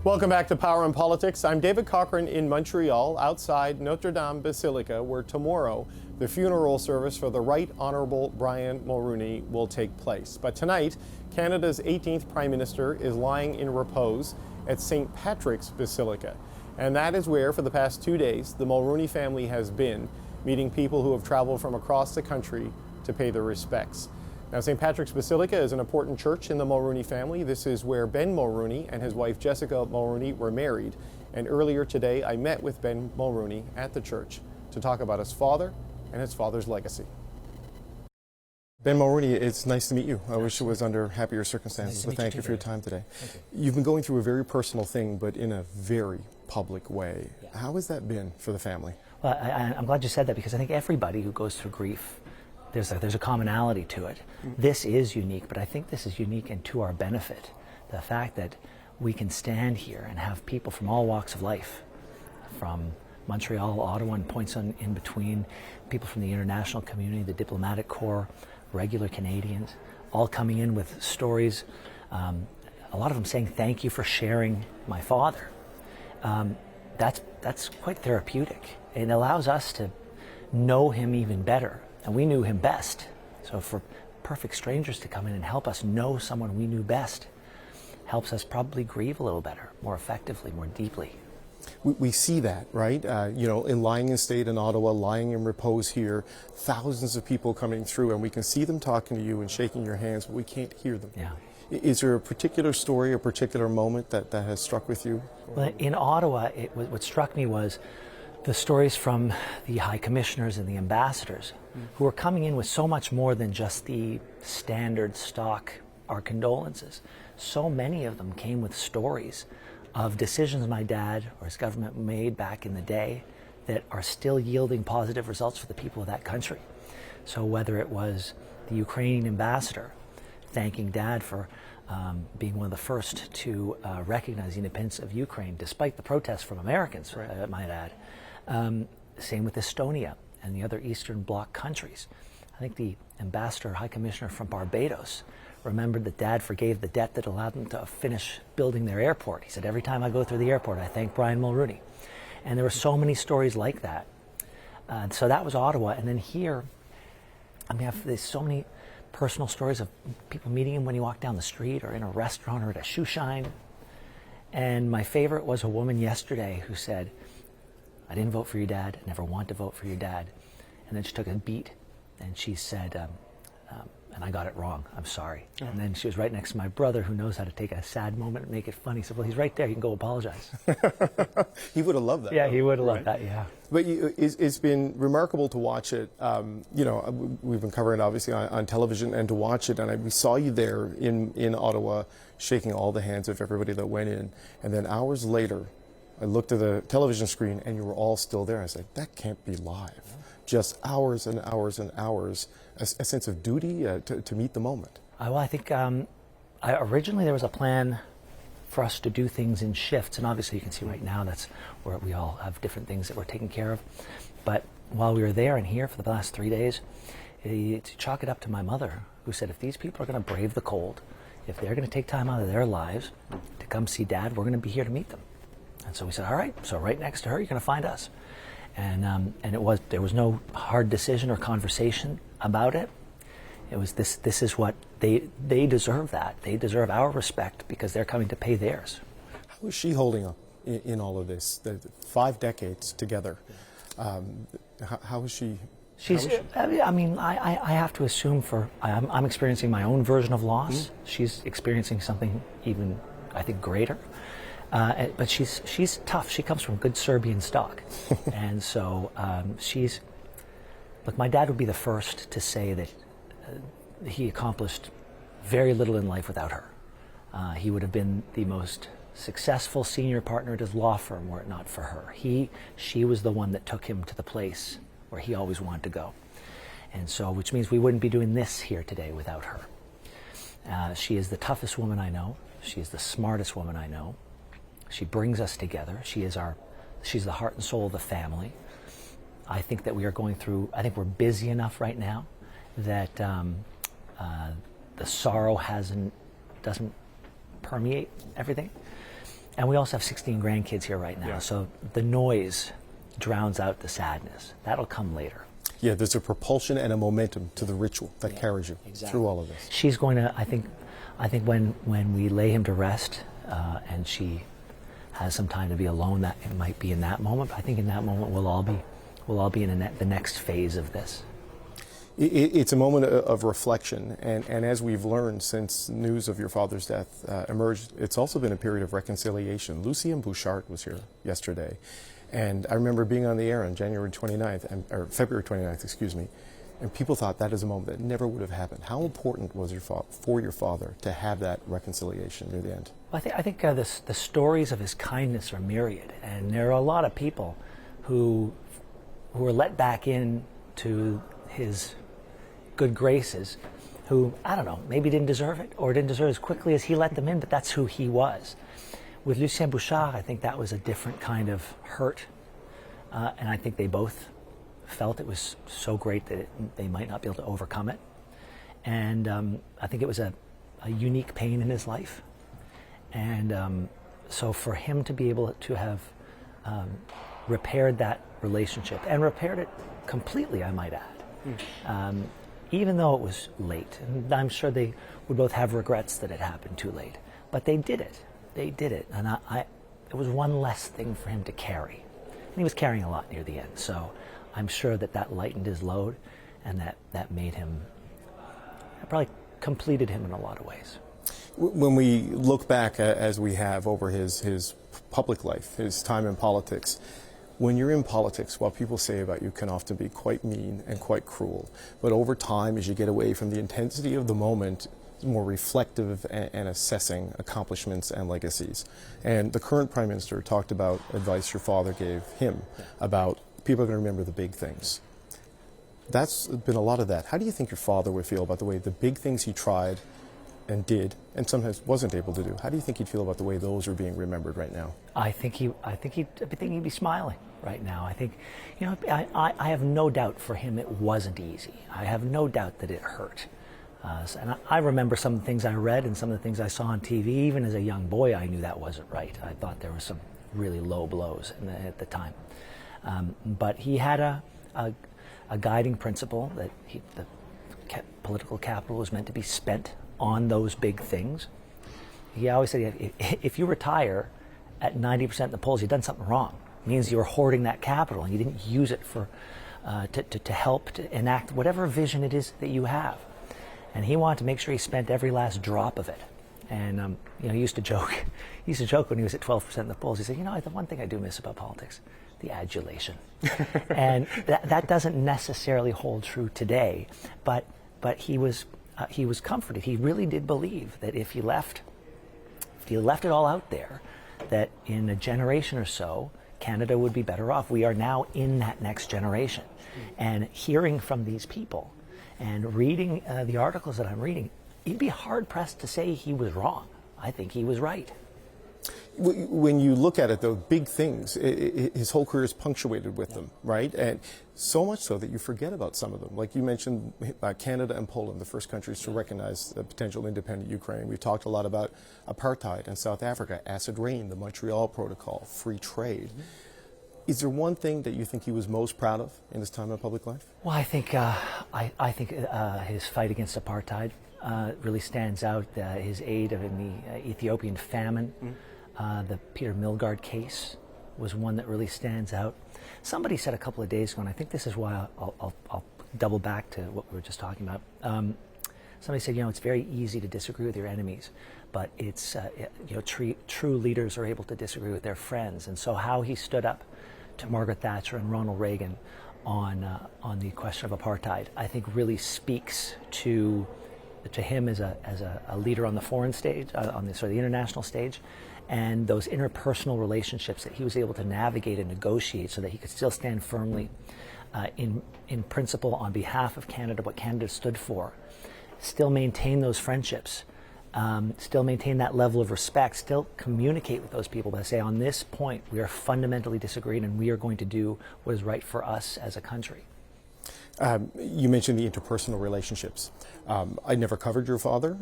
Welcome back to Power and Politics. I'm David Cochran in Montreal, outside Notre Dame Basilica, where tomorrow the funeral service for the Right Honourable Brian Mulroney will take place. But tonight, Canada's 18th Prime Minister is lying in repose at St. Patrick's Basilica. And that is where, for the past 2 days, the Mulroney family has been, meeting people who have traveled from across the country to pay their respects. Now, St. Patrick's Basilica is an important church in the Mulroney family. This is where Ben Mulroney and his wife Jessica Mulroney were married. And earlier today, I met with Ben Mulroney at the church to talk about his father and his father's legacy. Ben Mulroney, it's nice to meet you. I wish it was under happier circumstances, but thank you for your time today. You've been going through a very personal thing, but in a very public way. Yeah. How has that been for the family? Well, I'm glad you said that, because I think everybody who goes through grief, there's a commonality to it. This is unique, but I think this is unique and to our benefit. The fact that we can stand here and have people from all walks of life, from Montreal, Ottawa, and points in between, people from the international community, the diplomatic corps, regular Canadians, all coming in with stories. A lot of them saying thank you for sharing my father. That's quite therapeutic. It allows us to know him even better. And we knew him best. So for perfect strangers to come in and help us know someone we knew best helps us probably grieve a little better, more effectively, more deeply. We see that, right? In lying in state in Ottawa, lying in repose here, thousands of people coming through, and we can see them talking to you and shaking your hands, but we can't hear them. Yeah. Is there a particular story, a particular moment that has struck with you? Well, in Ottawa, what struck me was the stories from the high commissioners and the ambassadors who are coming in with so much more than just the standard stock, our condolences. So many of them came with stories of decisions my dad or his government made back in the day that are still yielding positive results for the people of that country. So whether it was the Ukrainian ambassador thanking Dad for being one of the first to recognize the independence of Ukraine, despite the protests from Americans, right. I might add. Same with Estonia and the other Eastern Bloc countries. I think the ambassador, high commissioner from Barbados, remembered that Dad forgave the debt that allowed them to finish building their airport. He said, every time I go through the airport, I thank Brian Mulroney. And there were so many stories like that. So that was Ottawa. And then here, there's so many personal stories of people meeting him when he walked down the street or in a restaurant or at a shoe shine. And my favorite was a woman yesterday who said, I didn't vote for your dad, I never want to vote for your dad. And then she took a beat and she said, and I got it wrong, I'm sorry. Oh. And then she was right next to my brother, who knows how to take a sad moment and make it funny. He said, well, he's right there, you can go apologize. He would have loved that. Yeah, he would have loved that, yeah. But it's been remarkable to watch it. We've been covering it obviously on television, and to watch it, and we saw you there in Ottawa shaking all the hands of everybody that went in. And then hours later, I looked at the television screen and you were all still there. I said, that can't be live. Just hours and hours and hours, a sense of duty to meet the moment. Well, I think originally there was a plan for us to do things in shifts, and obviously you can see right now that's where we all have different things that we're taking care of. But while we were there and here for the last 3 days, to chalk it up to my mother, who said, if these people are going to brave the cold, if they're going to take time out of their lives to come see Dad, we're going to be here to meet them. And so we said, all right, so right next to her, you're going to find us. And there was no hard decision or conversation about it. It was this is what they deserve that. They deserve our respect because they're coming to pay theirs. How is she holding up in all of this? The 5 decades together. How is she? I have to assume I'm experiencing my own version of loss. She's experiencing something even, I think, greater. But she's tough. She comes from good Serbian stock. And so look, my dad would be the first to say that he accomplished very little in life without her. He would have been the most successful senior partner at his law firm were it not for her. She was the one that took him to the place where he always wanted to go. And so, which means we wouldn't be doing this here today without her. She is the toughest woman I know. She is the smartest woman I know. She brings us together. She's the heart and soul of the family. I think that I think we're busy enough right now that the sorrow doesn't permeate everything. And we also have 16 grandkids here right now, Yeah. so the noise drowns out the sadness. That'll come later. Yeah, there's a propulsion and a momentum to the ritual that carries you through all of this. She's going to, I think when we lay him to rest, and she has some time to be alone, that it might be in that moment. But I think in that moment we'll all be in the next phase of this. It's a moment of reflection, and as we've learned since news of your father's death emerged, it's also been a period of reconciliation. Lucien Bouchard was here yesterday, and I remember being on the air on January 29th, or February 29th, excuse me, and people thought that is a moment that never would have happened. How important was for your father to have that reconciliation near the end? Well, I think the stories of his kindness are myriad, and there are a lot of people who were let back into his good graces, who, I don't know, maybe didn't deserve it or didn't deserve it as quickly as he let them in, but that's who he was. With Lucien Bouchard, I think that was a different kind of hurt, and I think they both felt it was so great that they might not be able to overcome it. And I think it was a unique pain in his life. And so for him to be able to have repaired that relationship, and repaired it completely, I might add, even though it was late, and I'm sure they would both have regrets that it happened too late, but they did it. They did it, and it was one less thing for him to carry. And he was carrying a lot near the end, so I'm sure that lightened his load, and that made him, probably completed him in a lot of ways. When we look back, as we have over his public life, his time in politics, when you're in politics, what people say about you can often be quite mean and quite cruel. But over time, as you get away from the intensity of the moment, more reflective and assessing accomplishments and legacies. And the current Prime Minister talked about advice your father gave him about people are going to remember the big things. That's been a lot of that. How do you think your father would feel about the way the big things he tried and did, and sometimes wasn't able to do? How do you think he'd feel about the way those are being remembered right now? I think he'd be smiling right now. I think, I have no doubt for him it wasn't easy. I have no doubt that it hurt. And I remember some of the things I read and some of the things I saw on TV. Even as a young boy, I knew that wasn't right. I thought there were some really low blows at the time. But he had a guiding principle that the political capital was meant to be spent on those big things. He always said, if you retire at 90% in the polls, you've done something wrong. It means you were hoarding that capital and you didn't use it for to help to enact whatever vision it is that you have. And he wanted to make sure he spent every last drop of it. And he used to joke. He used to joke when he was at 12% in the polls. He said, the one thing I do miss about politics, the adulation. And that doesn't necessarily hold true today. But he was comforted. He really did believe that if he left it all out there, that in a generation or so, Canada would be better off. We are now in that next generation. And hearing from these people and reading the articles that I'm reading, you'd be hard-pressed to say he was wrong. I think he was right. When you look at it, though, big things, his whole career is punctuated with them, right? And so much so that you forget about some of them. Like you mentioned, Canada and Poland, the first countries to recognize a potential independent Ukraine. We've talked a lot about apartheid in South Africa, acid rain, the Montreal Protocol, free trade. Is there one thing that you think he was most proud of in his time in public life? Well, I think his fight against apartheid really stands out. His aid in the Ethiopian famine. The Peter Milgaard case was one that really stands out. Somebody said a couple of days ago, and I think this is why I'll double back to what we were just talking about. Somebody said, it's very easy to disagree with your enemies, but it's true leaders are able to disagree with their friends. And so how he stood up to Margaret Thatcher and Ronald Reagan on the question of apartheid, I think really speaks to him as a leader on the foreign stage, the international stage, and those interpersonal relationships that he was able to navigate and negotiate so that he could still stand firmly in principle on behalf of Canada, what Canada stood for, still maintain those friendships, still maintain that level of respect, still communicate with those people, but say, on this point, we are fundamentally disagreeing and we are going to do what is right for us as a country. You mentioned the interpersonal relationships. I never covered your father.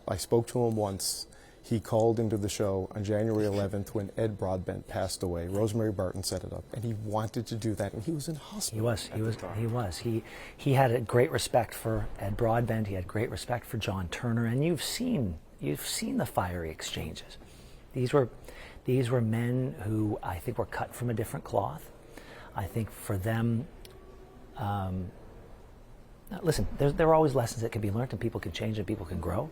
I spoke to him once. He called into the show on January 11th when Ed Broadbent passed away. Rosemary Barton set it up, and he wanted to do that, and he was in hospital. He was. He had a great respect for Ed Broadbent. He had great respect for John Turner, and you've seen the fiery exchanges. These were men who I think were cut from a different cloth. I think for them, listen, there are always lessons that can be learned, and people can change and people can grow.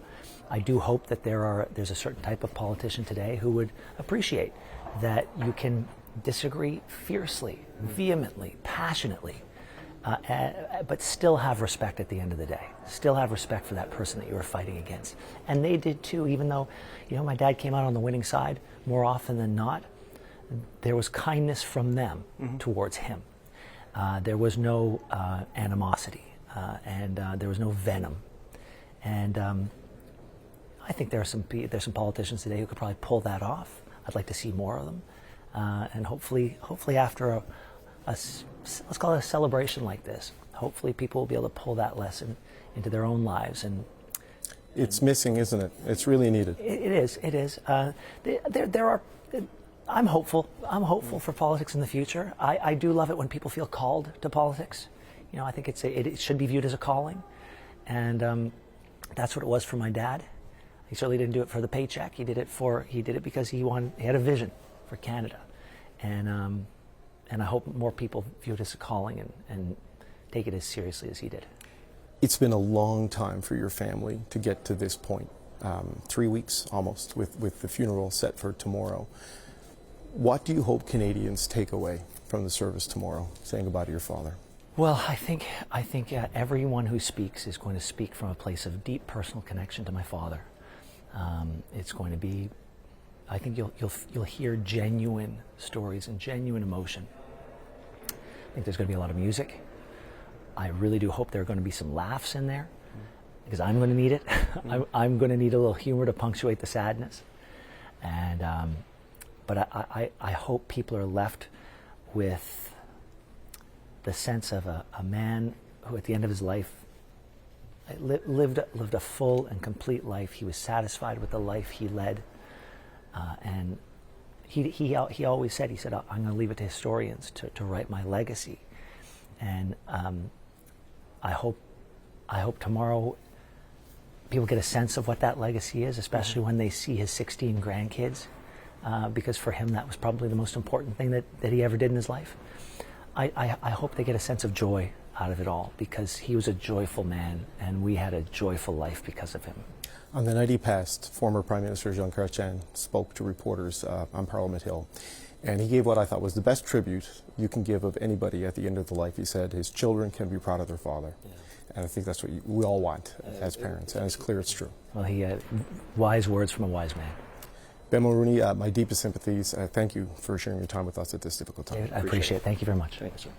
I do hope that there's a certain type of politician today who would appreciate that you can disagree fiercely, vehemently, passionately, but still have respect at the end of the day. Still have respect for that person that you were fighting against. And they did too, even though, my dad came out on the winning side more often than not. There was kindness from them towards him. There was no animosity, and there was no venom. And I think there's some politicians today who could probably pull that off. I'd like to see more of them, and hopefully after let's call it a celebration like this, hopefully people will be able to pull that lesson into their own lives. And it's missing, isn't it? It's really needed. It is. There are. I'm hopeful. I'm hopeful for politics in the future. I do love it when people feel called to politics. I think it should be viewed as a calling, and that's what it was for my dad. He certainly didn't do it for the paycheck. He did it because he had a vision for Canada, and I hope more people view it as a calling and take it as seriously as he did. It's been a long time for your family to get to this point. 3 weeks almost with the funeral set for tomorrow. What do you hope Canadians take away from the service tomorrow, saying goodbye to your father? Well, I think everyone who speaks is going to speak from a place of deep personal connection to my father. It's going to be, I think you'll hear genuine stories and genuine emotion. I think there's going to be a lot of music. I really do hope there are going to be some laughs in there, because I'm going to need it. I'm going to need a little humor to punctuate the sadness. And but I hope people are left with the sense of a man who at the end of his life lived a full and complete life. He was satisfied with the life he led, and he always said, I'm going to leave it to historians to write my legacy. And I hope tomorrow people get a sense of what that legacy is, especially when they see his 16 grandkids, because for him that was probably the most important thing that he ever did in his life. I hope they get a sense of joy out of it all, because he was a joyful man and we had a joyful life because of him. On the night he passed, former Prime Minister Jean Chrétien spoke to reporters on Parliament Hill, and he gave what I thought was the best tribute you can give of anybody at the end of the life. He said his children can be proud of their father. Yeah. And I think that's what we all want as parents, and it's clear it's true. Well, he had wise words from a wise man. Ben Mulroney, my deepest sympathies. Thank you for sharing your time with us at this difficult time. David, I appreciate it. Thank you very much. Thank you, sir.